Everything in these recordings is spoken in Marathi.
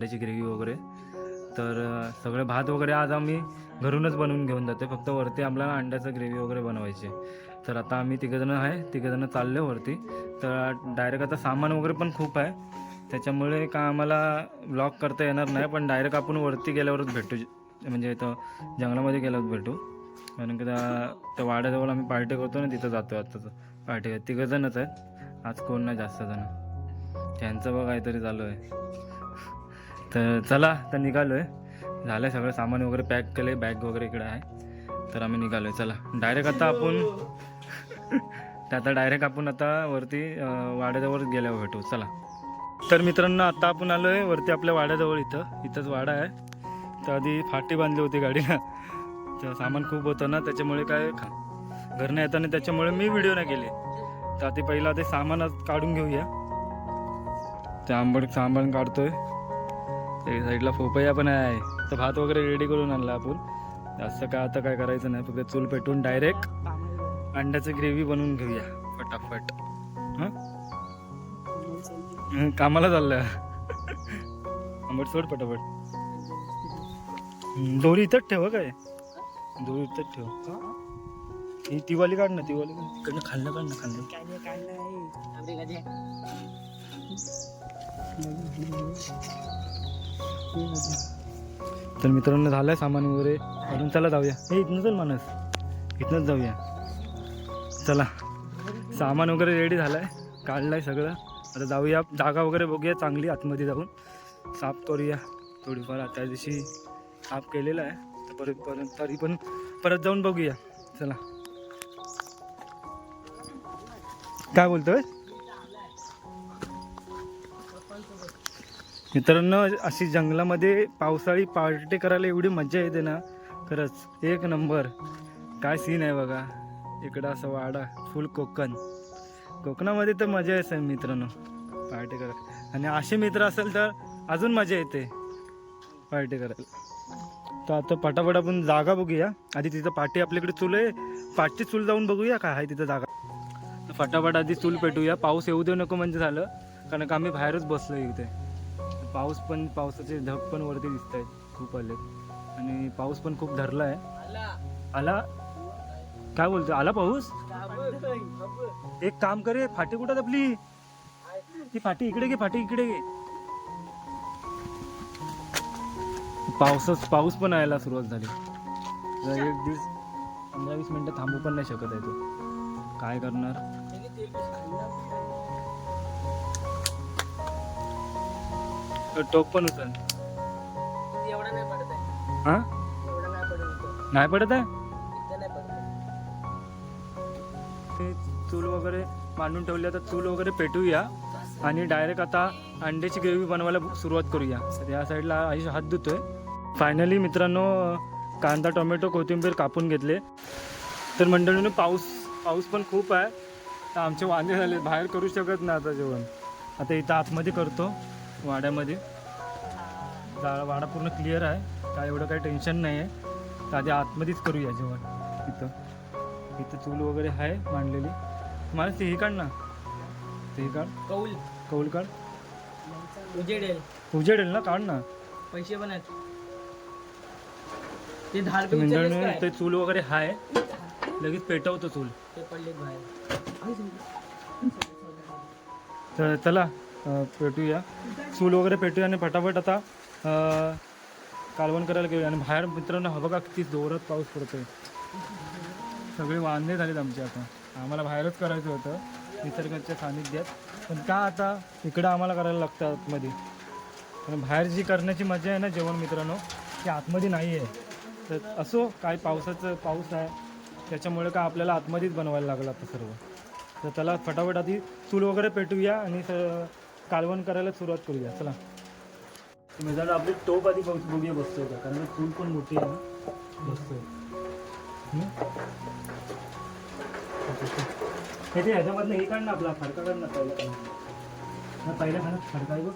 त्याची ग्रेव्ही वगैरे. तर सगळे भात वगैरे आज आम्ही घरूनच बनवून घेऊन जातो, फक्त वरती आपल्याला अंड्याचं ग्रेव्ही वगैरे बनवायची. तर आता आम्ही तिघंजणं आहे, तिघंजणं चालले वरती. तर डायरेक्ट आता सामान वगैरे पण खूप आहे, त्याच्यामुळे का आम्हाला ब्लॉग करता येणार नाही, पण डायरेक्ट आपण वरती गेल्यावरच भेटू, म्हणजे इथं जंगलामध्ये गेल्यावर भेटू. कारण की त्या वाड्याजवळ आम्ही पार्टी करतो ना, तिथं जातो आत्ताच पार्टी. तिघंजणच आहेत आज, कोण नाही जास्त जण. त्यांचं बघ काहीतरी चालू आहे. तर चला तर निघालो आहे, झालं आहे सगळं सामान वगैरे पॅक केलं आहे, बॅग वगैरे इकडे आहे. तर आम्ही निघालो आहे. चला डायरेक्ट आता आपण डायरेक्ट आपण आता वरती वाड्याजवळ गेल्यावर भेटू. चला. तर मित्रांनो आता आपण आलो आहे वरती आपल्या वाड्याजवळ. इथंच वाडा आहे. तर आधी फाटी बांधली होती गाडीला, तर सामान खूप होतं ना, त्याच्यामुळे काय घरनं येताना त्याच्यामुळे मी व्हिडिओ नाही केले. तर आधी पहिला ते सामान काढून घेऊया. ते आंबट सामान काढतोय. त्या साईडला फोपया पण आहे. तर भात वगैरे रेडी करून आणला आपण. जास्त काय आता काय करायचं नाही, फक्त चूल पेटवून डायरेक्ट अंड्याची ग्रेव्ही बनवून घेऊया फटाफट. हां कामाला चाललं. आंबट सोड पटापट. दोरी इथंच ठेव काय, दोरी इथंच ठेव. ती वाली काढ ना, ती वाली इकडनं खाल्लं काढ ना, खाल्लं. तर मित्रांनो झालंय सामान वगैरे काढून. चला जाऊया. हे इथनं चल मानस, इथनंच जाऊया. चला सामान वगैरे रेडी झालंय, काढलंय सगळं. आता जाऊया, जागा वगैरे बघूया चांगली, आतमध्ये जाऊन साफ करूया थोडीफार. त्या दिवशी साफ केलेलं आहे, तर तरी पण परत जाऊन बघूया. चला. काय बोलतोय मित्रांनो, अशी जंगलामध्ये पावसाळी पार्टी करायला एवढी मजा येते ना, खरंच एक नंबर. काय सीन आहे बघा, इकडं असं वाडा फुल कोकणामध्ये तर मजा येते मित्रांनो पार्टी करायला. आणि असे मित्र असेल तर अजून मजा येते पार्टी करायला. तर आता पटापट आपण जागा बघूया. आधी तिथं पाठी आपल्याकडे चूल आहे, पाठची चूल जाऊन बघूया काय आहे तिथं जागा. तर फटाफट आधी चूल पेटूया. पाऊस येऊ देऊ नको म्हणजे झालं, कारण का आम्ही बाहेरच बसलो इथे. पावसाचे ढग पण वरती दिसत आहेत, खूप आले. आणि पाऊस पण खूप धरला आहे. आला काय बोलतो, आला पाऊस. एक काम करे, फाटी कुठं आपली, ती फाटी इकडे घे, फाटी इकडे घे. पाऊस पण यायला सुरुवात झाली. एक दिवस 15-20 मिनिटं थांबू पण नाही शकत आहे तो. काय करणार. टोक पण उचल. हा नाही पडत आहे. चूल वगैरे मांडून ठेवली, आता चूल वगैरे पेटूया आणि डायरेक्ट आता अंड्याची ग्रेव्ही बनवायला सुरुवात करूया. या साईडला आयुष हात धुतोय. फायनली मित्रांनो कांदा, टोमॅटो, कोथिंबीर कापून घेतले. तर मंडळींनो पाऊस पण खूप आहे, तर आमचे वांदे झाले, बाहेर करू शकत नाही आता जेवण. आता इथं आतमध्ये करतो वाड्यामध्ये. वाडा पूर्ण क्लिअर आहे, काय एवढं काही टेन्शन नाही आहे. तर आधी आतमध्येच करूया जेवण. इथं चूल वगैरे आहे मांडलेली. मला ते हे काढ ना, ते काढ, कौल काढ. उजेडेल ना, काढ ना. पैसे पण आहेत ते चूल वगैरे आहे, लगेच पेटवतो चूल. ते पडले बाहेर. तर चला पेटूया, चूल वगैरे पेटूया आणि फटाफट आता कालवण करायला घेऊया. आणि बाहेर मित्रांनो हा बघा किती जोरात पाऊस पडतोय. सगळे वांदे झालेत आमचे. आता आम्हाला बाहेरच करायचं होतं निसर्गाच्या सानिध्यात, पण का आता इकडं आम्हाला करायला लागतं आतमध्ये. कारण बाहेर जी करण्याची मजा आहे ना जेवण मित्रांनो, ती आतमध्ये नाही आहे. तर असो काय, पाऊस आहे त्याच्यामुळे का आपल्याला आतमध्येच बनवायला लागलं आता सर्व. तर त्याला फटाफट आधी चूल वगैरे पेटूया आणि कालवण करायला सुरुवात करूया. चला. मित्रांनो आपली टोप आधी बघूया बसतोय का, कारण चूल पण मोठी आहे ना, बसतोय. हे ते ह्याच्यामधनं हे काढ ना, आपला फडका काढ ना पहिल्या खाण्यात फडका आहे बघ.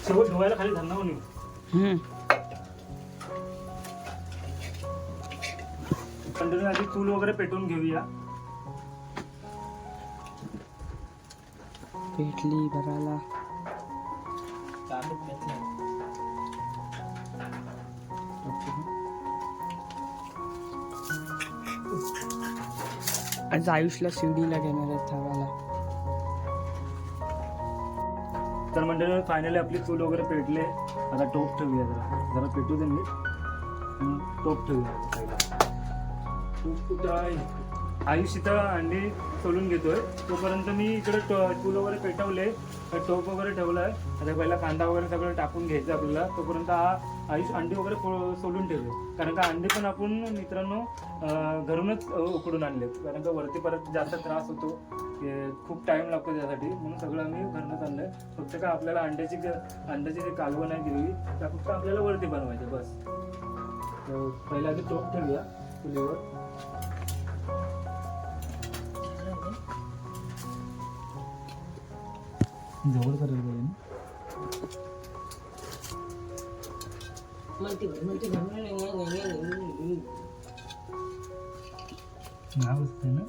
शेवट धुवायला खाली धरणार नाही. कंटिन्यू आधी चूल वगैरे पेटवून घेऊया. पेटली भरायला. चालूच घेतलं. आज आयुषला शिर्डीला घेणार आहेत थांबायला. तर मंडळी फायनली आपली चूल वगैरे पेटले. आता टोप ठेवूया. जरा पेटू दे मी. टोप ठेवूया पहिला. टोप कुठं आहे? आयुष इथं अंडी सोलून घेतोय. तोपर्यंत मी इकडे चूल वगैरे पेटवले. टोप वगैरे ठेवलाय. आता पहिला कांदा वगैरे सगळं टाकून घ्यायचं आपल्याला. तोपर्यंत आयुष अंडी वगैरे सोलून ठेवले. कारण का अंडी पण आपण मित्रांनो घरूनच उकडून आणले. कारण का वरती परत जास्त त्रास होतो. खूप टाइम लागतो त्यासाठी. म्हणून सगळं आम्ही घरूनच आणलंय. फक्त काय आपल्याला अंड्याची जी कालवण आहे ग्रेव्ही त्या फक्त आपल्याला वरती बनवायचे बस. तर पहिला आधी टोप ठेवूया चुलीवर. जवळ करायला पाहिजे ना. नाव असते ना.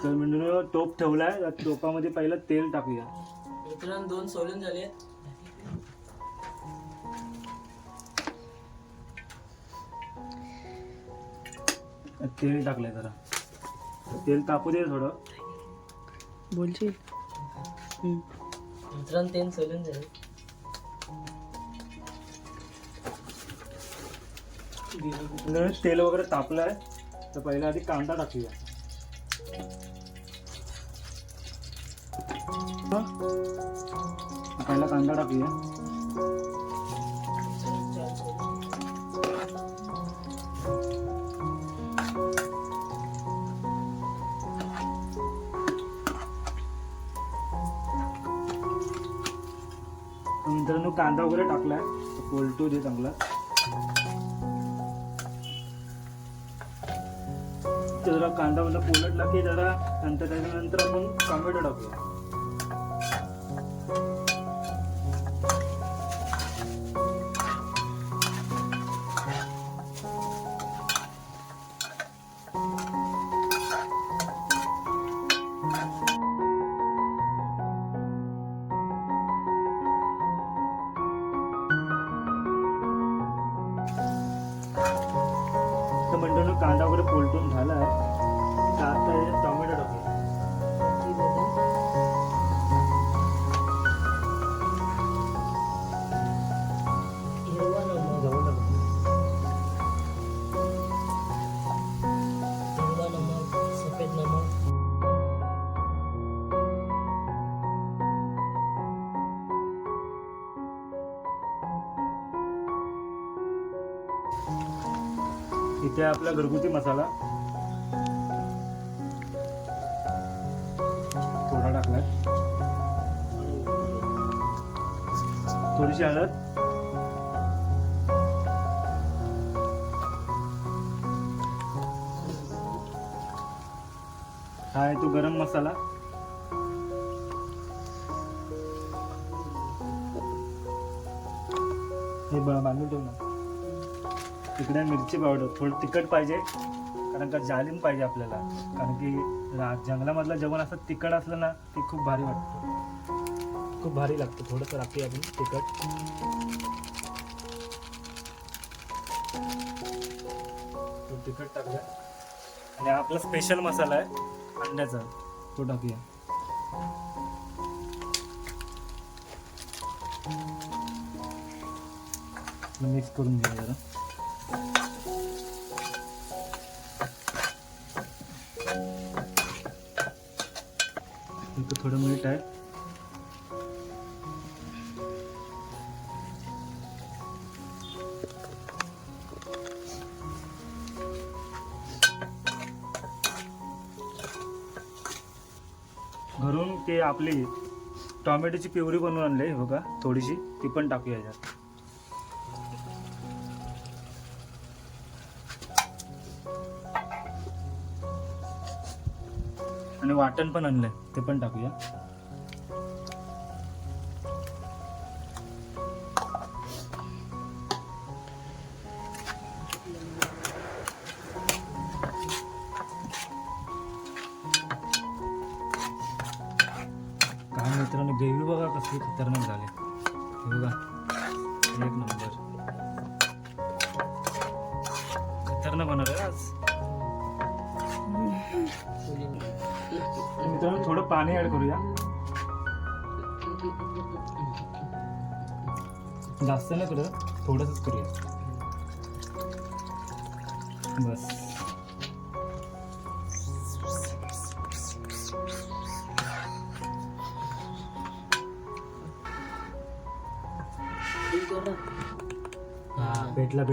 तर म्हणजे टोप ठेवलाय. त्या टोपामध्ये पहिलं तेल टाकूया. मित्रांनो 2 सोलून झाले. तेल टाकलंय. जरा तेल तापू दे थोडं. बोलशील. मित्रांनो 3 सोलून झाले. तेल वगैरे तापलंय. तर पहिला आधी कांदा टाकूया. पहिला कांदा टाकूया. मित्रांनो कांदा वगैरे टाकलाय. पोलटू दे चांगला. जरा कांदा वगैरे पोलटला की जरा त्याच्यानंतर आपण टोमॅटो टाकूया. तर मंडळी कांदा वगैरे पोलटून झालाय. तर आता हे टोमॅटो टाकूया. हिरवा नमक, जवळ टाकू. हिरवा नमक, सफेद नमक. इथे आपला घरगुती मसाला थोडा टाकलाय. थोडीशी हळद. हा आहे तो गरम मसाला. हे बांधून ठेव ना. तिकडे मिरची पावडर. थोडं तिखट पाहिजे कारण का जालीम पाहिजे आपल्याला. कारण की जंगलामधलं जेवण असं तिखट असलं ना ते खूप भारी वाटतं. खूप भारी लागतं. थोडंसं राखी आपण तिखट. तिखट टाकूया. आणि आपला स्पेशल मसाला आहे अंड्याचा तो टाकूया. मिक्स करून घ्या जरा. थोडं मीठ आहे. घरून ते आपली टोमॅटोची प्युरी बनवून आणली बघा थोडीशी. ती पण टाकूया याच्यात. आणि वाटण पण आणलंय, ते पण टाकूया. काय मित्रांनो, ग्रेव्ही बघा कसली खतरनाक झाली. हे बघा, एक नंबर खतरनाक होणार आहे आज. मित्रांनो थोडं पाणी ऍड करूया, जास्त नाही करत, थोडंच करूया बस. हा भेटला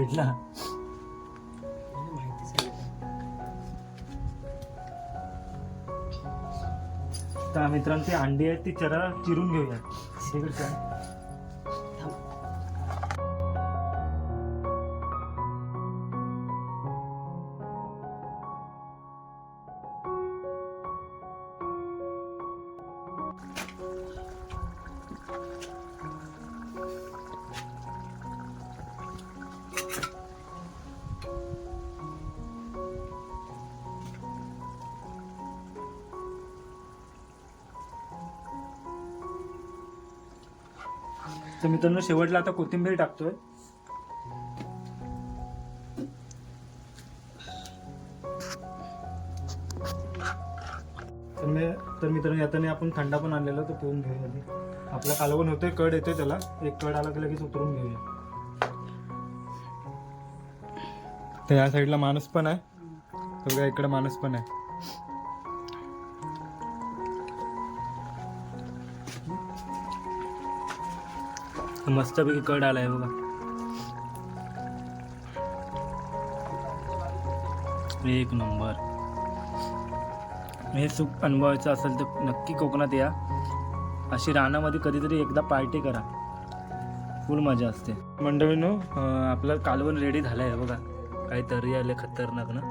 तर मित्रांनो ती अंडी आहेत ती जरा चिरून घेऊया. इकडे काय? तर मित्रांनो शेवटला आता कोथिंबीर टाकतोय. तर मित्रांनो यातने आपण थंडा पण आणलेला तो पिऊन घेऊया आधी. आपला कालवण होतोय, कड येतोय त्याला, एक कड आला की लगेच उतरून घेऊया. तर या साईडला माणूस पण आहे, तर बघा इकडे माणूस पण आहे. मस्तपैकी कड आलाय बघा. एक नंबर. हे सूप अनुभवायचं असेल तर नक्की कोकणात या. अशी रानामध्ये कधीतरी एकदा पार्टी करा, फुल मजा असते. मंडळींनो आपलं कालवण रेडी झालं आहे बघा. काही तरी आले खतरनाक ना,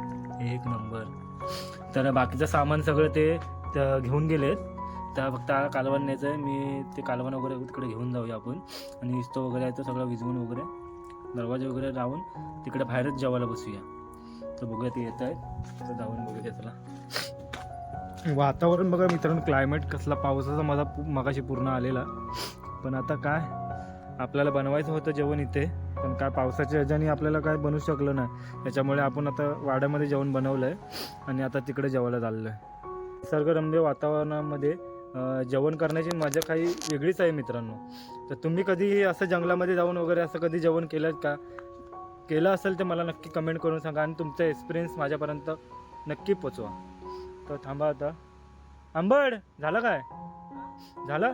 एक नंबर. तर बाकीचं सामान सगळं ते घेऊन गेलेत, त्या फक्त कालवण न्यायचं आहे. मी ते कालवण वगैरे तिकडे घेऊन जाऊया आपण, आणि इस्तो वगैरे आहे तो सगळं विजवून वगैरे दरवाजे वगैरे लावून तिकडे बाहेरच जेवायला बसूया. तर बघूया ते येत आहे, तर जाऊन बघूया त्याला. वातावरण बघा मित्रांनो, क्लायमेट कसला, पावसाचा माझा मगाशी पूर्ण आलेला. पण आता काय आपल्याला बनवायचं होतं जेवण इथे, पण काय पावसाच्या ह्याच्याने आपल्याला काय बनवू शकलं नाही. त्याच्यामुळे आपण आता वाड्यामध्ये जेवण बनवलं आहे आणि आता तिकडे जेवायला चाललो आहे. निसर्गरम्य वातावरणामध्ये जेवण करण्याची मजा काही वेगळीच आहे मित्रांनो. तर तुम्ही कधी असं जंगलामध्ये जाऊन वगैरे असं कधी जेवण केलं का? केलं असेल तर मला नक्की कमेंट करून सांगा, आणि तुमचा एक्सपिरियन्स माझ्यापर्यंत नक्की पोचवा. तर थांबा आता. आंबड झालं काय? झालं?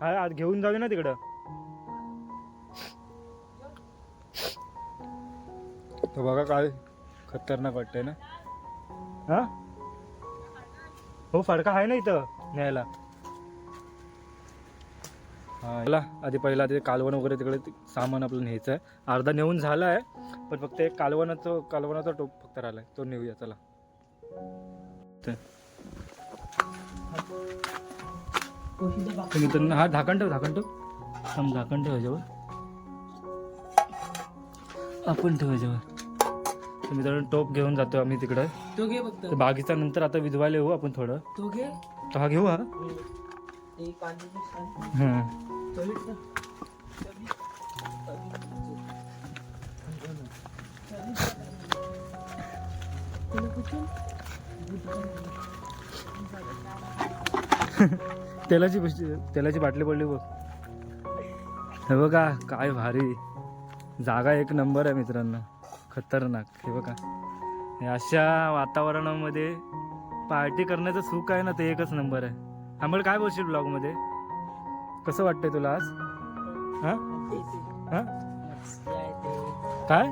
हा आज घेऊन जाऊया ना तिकडं. तर बघा काय खतरनाक वाटतंय ना. हां हो, फडका आहे ना इथं न्यायला. हा आधी पहिला ते कालवण वगैरे तिकडे सामान आपलं न्यायचं आहे. अर्धा नेऊन झाला आहे, पण फक्त एक कालवणाचा टोप फक्त राहिला आहे, तो नेऊया चला. मित्रांनो हा झाकण ठेव झाकण ठेव ह्याच्यावर, आपण ठेव ह्याच्यावर. तर मित्रांनो टोप घेऊन जातो आम्ही तिकडं. तो घे फक्त. तर बागीचा नंतर आता विधवायला येऊ आपण थोडं. तो घे. तो हा घेऊ. हा ते कांद्याची साल. हां चवीत ना. तेलाची बाटली पडली बघ. हे बघा काय भारी जागा, एक नंबर आहे मित्रांनो, खतरनाक. हे बघा हे अशा वातावरणामध्ये पार्टी करण्याचं सुख आहे ना, ते एकच नंबर आहे. आम्हाला काय बोलशील ब्लॉगमध्ये, कसं वाटतंय तुला आज? हां हां काय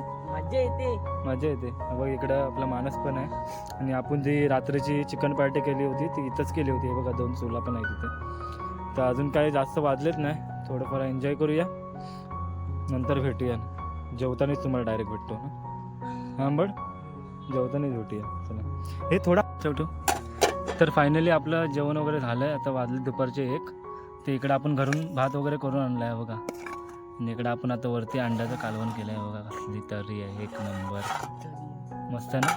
मजा येते. बघ इकडं आपला माणूस पण आहे, आणि आपण जी रात्रीची चिकन पार्टी केली होती ती इथंच केली होती. हे बघा 2 चुला पण आहे तिथे. तर अजून काही जास्त वाजलेत नाही, थोडंफार एन्जॉय करूया, नंतर भेटूया. जेवतानाच तुम्हाला डायरेक्ट भेटतो ना. हां बड जेवतानाच भेटूया चला. हे थोडा ठेवतो. तर फायनली आपलं जेवण वगैरे झालं आहे. आता वाजले दुपारचे 1. ते इकडं आपण घरून भात वगैरे करून आणला आहे बघा. आणि इकडं आपण आता वरती अंड्याचं कालवण केलं आहे बघा. कसली तर्री आहे, एक नंबर मस्त आहे ना.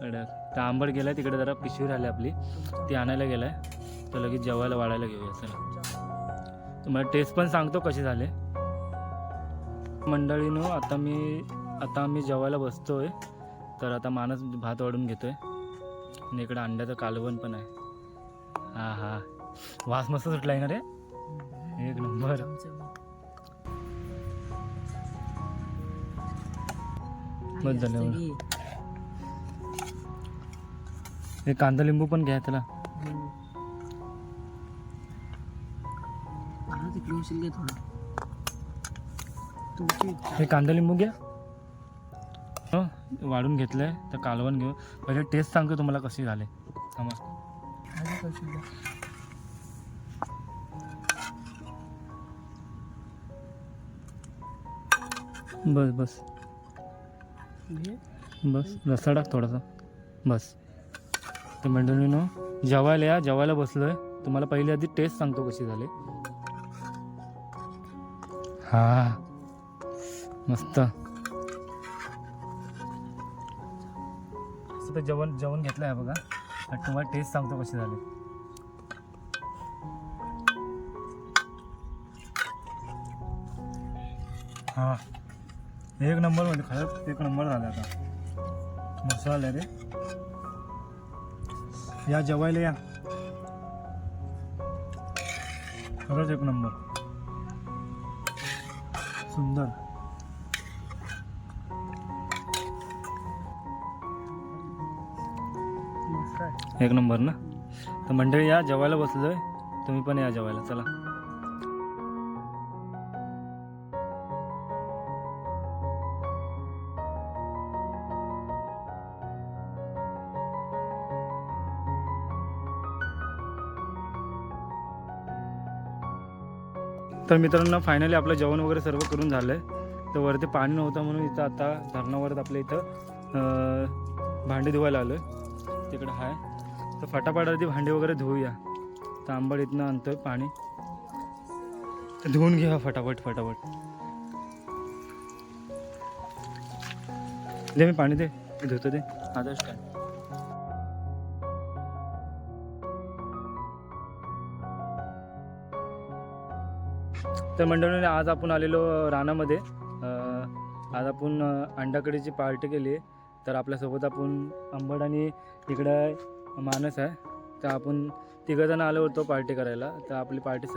कडक तर आंबट गेला आहे तिकडे, जरा पिशवी राहिली आपली ती आणायला गेला आहे. तर लगेच जेवायला वाढायला घेऊया चला. तुम्हाला टेस्ट पण सांगतो कसे झाले. मंडळीनो आता आम्ही जेवायला बसतोय. तर आता माणूस भात वाढून घेतोय आणि इकडं अंड्याचं कालवण पण आहे. हा हा वास मस्त सुटला आहे ना रे, एक नंबर. बस झालं एवढं. हे कांदा लिंबू पण घ्या त्याला. हे कांदा लिंबू घ्या. हो वाढून घेतलंय तर कालवण घेऊ. पहिले टेस्ट सांगतो तुम्हाला कशी झाले. थांबा. बस बस बस रस्सा टाक थोडासा बस. तर मंडळीनो जेवायला या, जेवायला बसलोय. तुम्हाला पहिली आधी टेस्ट सांगतो कशी झाली. हा मस्त. तर जेवण घेतलं आहे बघा. आणि तुम्हाला टेस्ट सांगतो कशी झाली. हा एक नंबर मध्ये खरंच एक नंबर झाला. आता मस्त झालं रे. या जेवायला या, खरंच एक नंबर सुंदर. एक नंबर ना. तर मंडळी या जेवायला बसलोय, तुम्ही पण या जेवायला चला. तर मित्रांनो फायनली आपलं जेवण वगैरे सर्व करून झालं आहे. तर वरती पाणी नव्हतं म्हणून इथं आता धरणावर आपल्या इथं भांडी धुवायला आलो आहे. तिकडं आहे तर फटाफट आधी भांडी वगैरे धुवूया. तर आंबट इथनं आणतोय पाणी, तर धुवून घ्या फटाफट फटाफट. दे मी पाणी दे, धुतो दे आदर्श काय. तर मंडळीने आज आपण आलेलो रानामध्ये. आज आपण अंडाकडीची पार्टी केली. तर आपल्यासोबत आपण आंबट आणि इकडं मानस आहे. तर आपण तिघंजण आलो होतो पार्टी करायला. तर आपली पार्टी